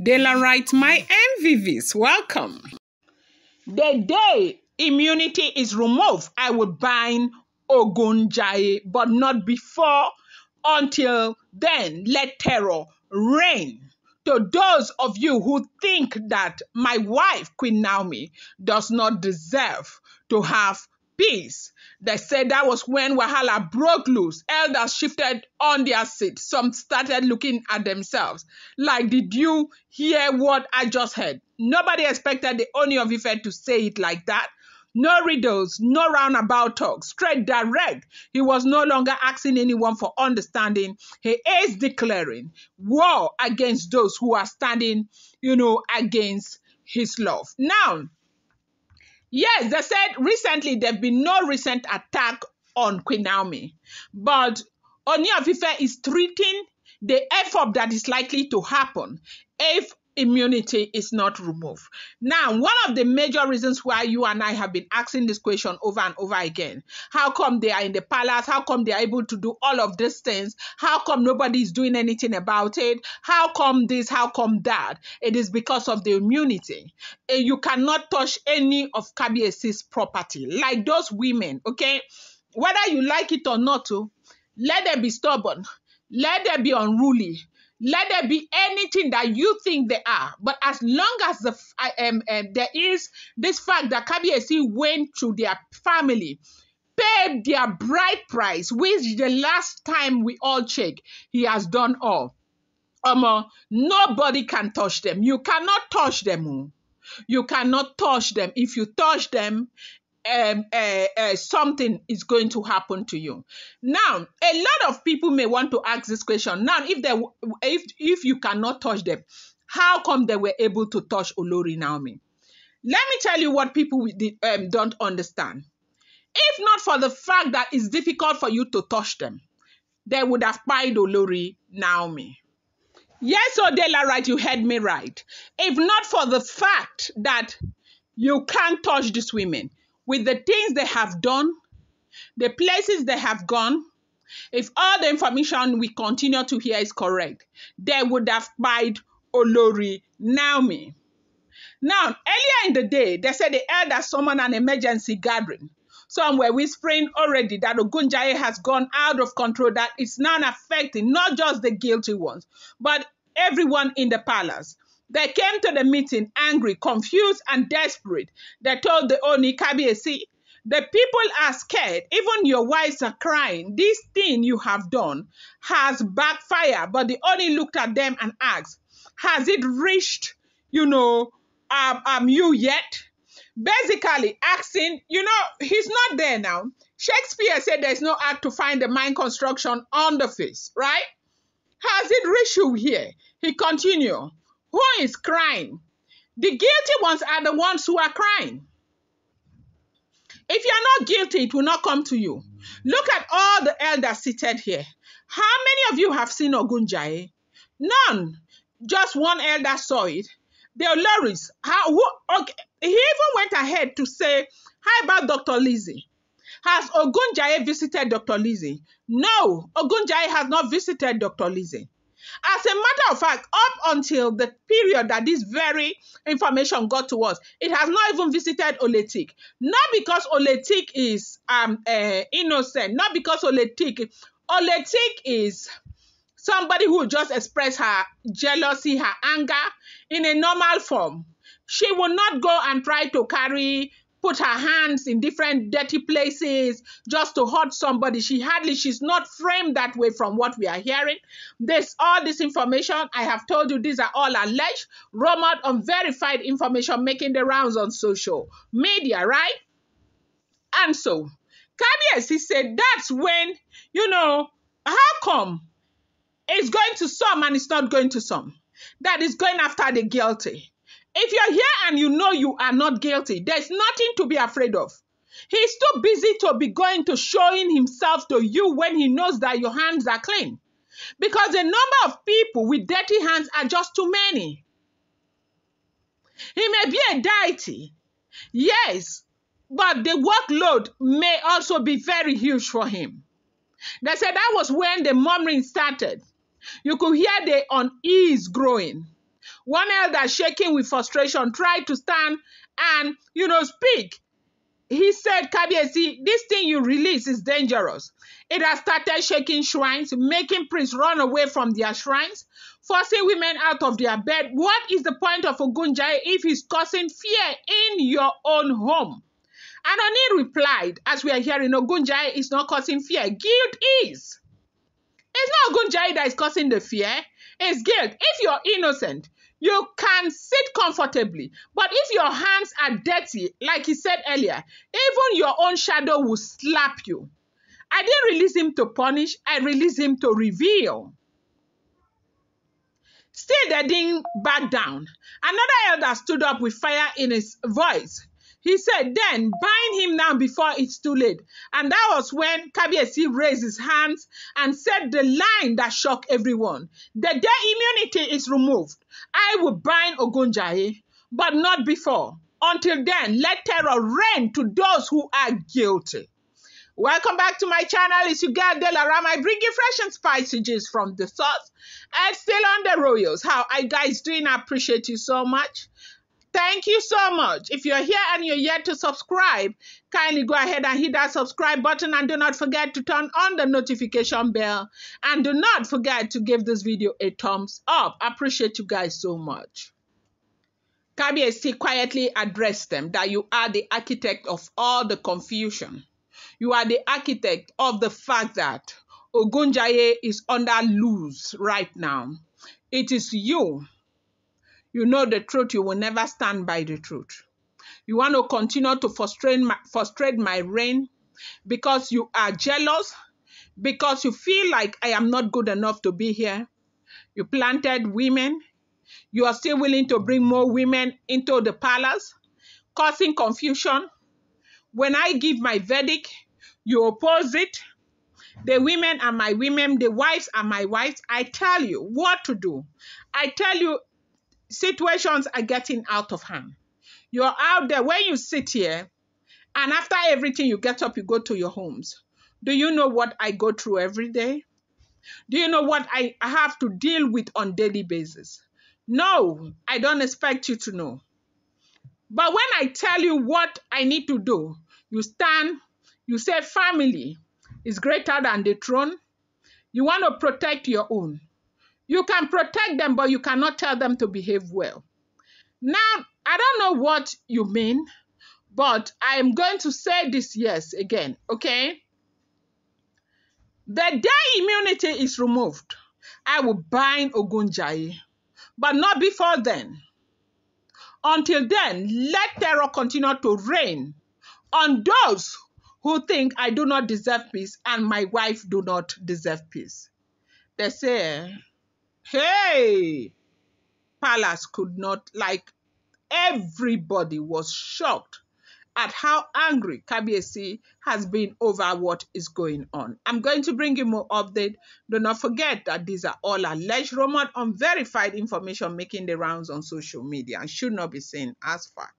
Dela writes, my MVVs, welcome. The day immunity is removed, I will bind Ògúnjáyé, but not before. Until then, let terror reign. To those of you who think that my wife, Queen Naomi, does not deserve to have peace, they said that was when Wahala broke loose. Elders shifted on their seat. Some started looking at themselves like, did you hear what I just heard? Nobody expected the Ooni of Ife to say it like that. No riddles, no roundabout talk, straight direct. He was no longer asking anyone for understanding. He is declaring war against those who are standing, against his love. Now, yes, they said recently there've been no recent attack on Queen Naomi, but Ooni of Ife is treating the F-up that is likely to happen if immunity is not removed. Now, one of the major reasons why you and I have been asking this question over and over again, how come they are in the palace? How come they are able to do all of these things? How come nobody is doing anything about it? How come this? How come that? It is because of the immunity. You cannot touch any of Kabiesi's property, like those women, okay? Whether you like it or not, let them be stubborn. Let them be unruly. Let there be anything that you think they are. But as long as there is this fact that Kabiesi went to their family, paid their bride price, which the last time we all checked, he has done all. Nobody can touch them. You cannot touch them. You cannot touch them. If you touch them, something is going to happen to you. Now, a lot of people may want to ask this question. Now, if you cannot touch them, how come they were able to touch Olori Naomi? Let me tell you what people don't understand. If not for the fact that it's difficult for you to touch them, they would have pied Olori Naomi. Yes, Odela, right, you heard me right. If not for the fact that you can't touch these women, with the things they have done, the places they have gone, if all the information we continue to hear is correct, they would have pied Olori Naomi. Now, earlier in the day, they said the elders summoned an emergency gathering. Some were whispering already that Ògúnjáyé has gone out of control, that it's now affecting not just the guilty ones, but everyone in the palace. They came to the meeting angry, confused, and desperate. They told the Ooni, Kabiesi, the people are scared. Even your wives are crying. This thing you have done has backfired. But the Ooni looked at them and asked, has it reached, you yet? Basically asking, he's not there now. Shakespeare said there's no act to find the mind construction on the face, right? Has it reached you here? He continued. Who is crying? The guilty ones are the ones who are crying. If you're not guilty, it will not come to you. Look at all the elders seated here. How many of you have seen Ògúnjáyé? None. Just one elder saw it. The Oloris. Okay. He even went ahead to say, how about Dr. Lizzie? Has Ògúnjáyé visited Dr. Lizzie? No, Ògúnjáyé has not visited Dr. Lizzie. As a matter of fact, up until the period that this very information got to us, it has not even visited Oletik. Not because Oletik is innocent, not because Oletik is somebody who just expressed her jealousy, her anger in a normal form. She will not go and try to put her hands in different dirty places just to hurt somebody. She's not framed that way from what we are hearing. All this information, I have told you, these are all alleged, rumored, unverified information making the rounds on social media, right? And so, Kabiesi said that's when, how come it's going to some and it's not going to some? That is going after the guilty. If you're here and you know you are not guilty, there's nothing to be afraid of. He's too busy to be going to showing himself to you when he knows that your hands are clean. Because the number of people with dirty hands are just too many. He may be a deity, yes, but the workload may also be very huge for him. They said that was when the murmuring started. You could hear the unease growing. One elder, shaking with frustration, tried to stand and, speak. He said, Kabiyesi, this thing you release is dangerous. It has started shaking shrines, making priests run away from their shrines, forcing women out of their bed. What is the point of Ògúnjáyé if he's causing fear in your own home? And Ooni replied, as we are hearing, Ògúnjáyé is not causing fear. Guilt is. It's not Ògúnjáyé that is causing the fear. It's guilt. If you're innocent, you can sit comfortably. But if your hands are dirty, like he said earlier, even your own shadow will slap you. I didn't release him to punish. I released him to reveal. Still, they didn't back down. Another elder stood up with fire in his voice. He said, then bind him now before it's too late. And that was when Kabiyesi raised his hands and said the line that shocked everyone. The day immunity is removed, I will bind Ògúnjáyé, but not before. Until then, let terror reign to those who are guilty. Welcome back to my channel. It's your girl Delaram. I bring you fresh and spicy gist from the source. And still on the royals. How are you guys doing? I appreciate you so much. Thank you so much. If you're here and you're yet to subscribe, kindly go ahead and hit that subscribe button, and do not forget to turn on the notification bell, and do not forget to give this video a thumbs up. I appreciate you guys so much. Kabiyesi quietly addressed them that you are the architect of all the confusion. You are the architect of the fact that Ògúnjáyé is under loose right now. It is you. You know the truth. You will never stand by the truth. You want to continue to frustrate my reign because you are jealous, because you feel like I am not good enough to be here. You planted women. You are still willing to bring more women into the palace, causing confusion. When I give my verdict, you oppose it. The women are my women. The wives are my wives. I tell you what to do. I tell you, situations are getting out of hand. You're out there. When you sit here, and after everything, you get up, you go to your homes. Do you know what I go through every day? Do you know what I have to deal with on a daily basis? No, I don't expect you to know. But when I tell you what I need to do, you stand, you say family is greater than the throne. You want to protect your own. You can protect them, but you cannot tell them to behave well. Now, I don't know what you mean, but I am going to say this yes again, okay? The day immunity is removed, I will bind Ògúnjáyé, but not before then. Until then, let terror continue to reign on those who think I do not deserve peace and my wife do not deserve peace. They say, hey, palace could not, like, everybody was shocked at how angry Kabiyesi has been over what is going on. I'm going to bring you more update. Do not forget that these are all alleged, rumored, unverified information making the rounds on social media and should not be seen as fact.